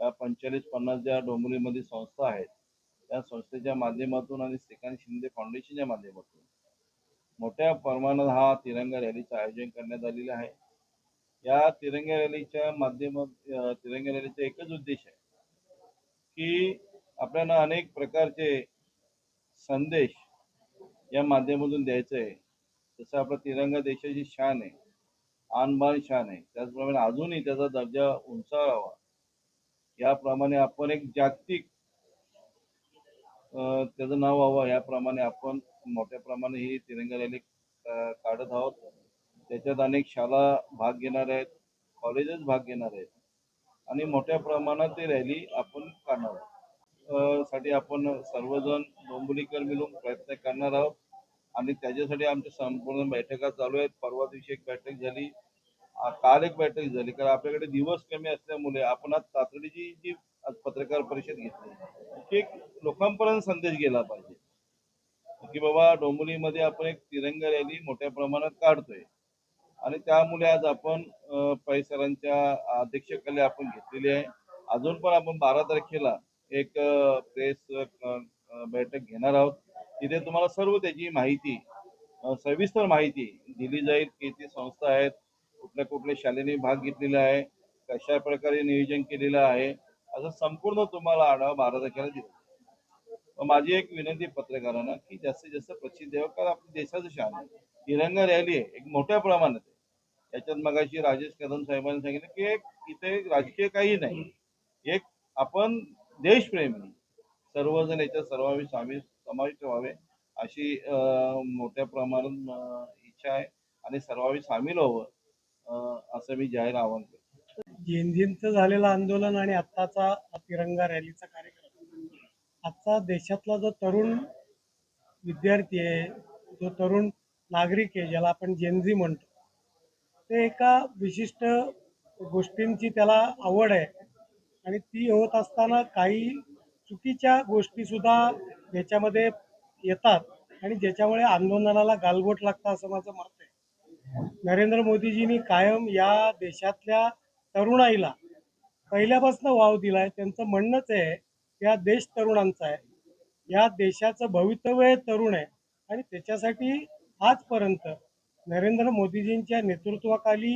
या 45-50 ज्या डोंबिवलीमध्ये संस्था आहेत, त्या संस्थेच्या माध्यमातून आणि श्रीकांत शिंदे फाउंडेशनच्या माध्यमातून मोठ्या प्रमाणात हा तिरंगा रॅलीचं आयोजन करण्यात आलेलं आहे. या तिरंगा रॅलीच्या तिरंगा रॅलीचा एकच उद्देश आहे की आपल्याला अनेक प्रकारचे संदेश या माध्यमातून द्यायचं आहे. जसं आपला तिरंगा देशाची शान आहे, आणबाण शान आहे, त्याचप्रमाणे अजूनही त्याचा दर्जा उंचावावा याप्रमाणे आपण एक जागतिक त्याचं नाव व्हावं याप्रमाणे आपण मोठ्या प्रमाणे ही तिरंगा रॅली काढत आहोत. त्याच्यात अनेक शाळा भाग घेणार आहेत, कॉलेजेस भाग घेणार आहेत आणि मोठ्या प्रमाणात ती रॅली आपण काढणार आहोत. साठी आपण सर्वजण डोंबिवलीकर मिळून प्रयत्न करणार आहोत आणि त्याच्यासाठी आमच्या संपूर्ण बैठका चालू आहेत. परवा दिवशी एक बैठक झाली, काल एक बैठक झाली. कारण आपल्याकडे दिवस कमी असल्यामुळे आपण आज तातडीची जी आज पत्रकार परिषद घेतली की एक लोकांपर्यंत संदेश गेला पाहिजे की बाबा डोंबिवलीमध्ये आपण एक तिरंगा रॅली मोठ्या प्रमाणात काढतोय आणि त्यामुळे आज आपण पै सरांच्या अध्यक्षतेखाली आपण घेतलेली आहे. अजून पण आपण 12 तारखेला एक प्रेस बैठक घेणार आहोत. तिथे तुम्हाला सर्व त्याची माहिती सविस्तर माहिती दिली जाईल. किती संस्था आहेत, कुठल्या कुठल्या शालेने भाग घेतलेला आहे, कशा प्रकारे नियोजन केलेलं आहे, असं संपूर्ण तुम्हाला आढावा 12 तारखेला दिला. माझी एक विनंती पत्रकारांना की जास्तीत जास्त प्रसिद्ध द्यावं, कारण आपल्या देशाचं शान आहे. तिरंगा रॅली आहे एक मोठ्या प्रमाणात आहे. याच्यात मगाशी राजेश कदम साहेबांनी सांगितलं की एक इथे राजकीय काही नाही, एक आपण देशप्रेमी सर्वजण याच्यात समाविष्ट व्हावे अशी मोठ्या प्रमाणात इच्छा आहे आणि सर्वांनी सामील व्हावं असं मी जाहीर आवाहन करतो. जेनझींचं झालेलं आंदोलन आणि आत्ताचा तिरंगा रॅलीचा कार्यक्रम, आजचा देशातला जो तरुण विद्यार्थी आहे, जो तरुण नागरिक आहे, ज्याला आपण जेनझी म्हणतो, ते एका विशिष्ट गोष्टींची त्याला आवड आहे आणि ती होत असताना काही चुकीच्या गोष्टीसुद्धा याच्यामध्ये येतात आणि ज्याच्यामुळे आंदोलनाला गालबोट लागतं असं माझं मत आहे. नरेंद्र मोदीजींनी कायम या देशातल्या तरुणाईला पहिल्यापासून वाव दिलाय. त्यांचं म्हणणंच आहे या देश तरुणांचा आहे, या देशाचं भवितव्य तरुण आहे आणि त्याच्यासाठी आजपर्यंत नरेंद्र मोदीजींच्या नेतृत्वाखाली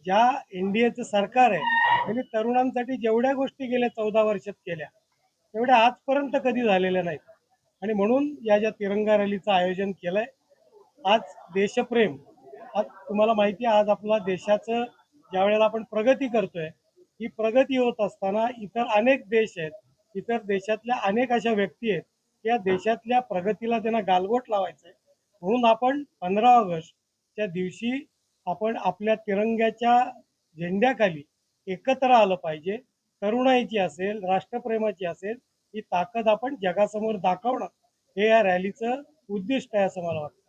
ज्या एनडीएचं सरकार आहे त्यांनी तरुणांसाठी जेवढ्या गोष्टी गेल्या 14 वर्षात केल्या तेवढ्या आजपर्यंत कधी झालेल्या नाहीत आणि म्हणून या ज्या तिरंगा रॅलीचं आयोजन केलंय. आज देशप्रेम, आज तुम्हाला माहिती आहे आज आपला देशाचं ज्या वेळेला आपण प्रगती करतोय, ही प्रगती होत असताना इतर अनेक देश आहेत, इतर देशातल्या अनेक अशा व्यक्ती आहेत, या देशातल्या प्रगतीला त्यांना गालबोट लावायचं आहे. म्हणून आपण 15 ऑगस्टच्या दिवशी आपण आपल्या तिरंग्याच्या झेंड्याखाली एकत्र आलं पाहिजे. तरुणाईची असेल, राष्ट्रप्रेमाची असेल, ही ताकद आपण जगासमोर दाखवणं हे या रॅलीचं उद्दिष्ट आहे असं मला वाटतं.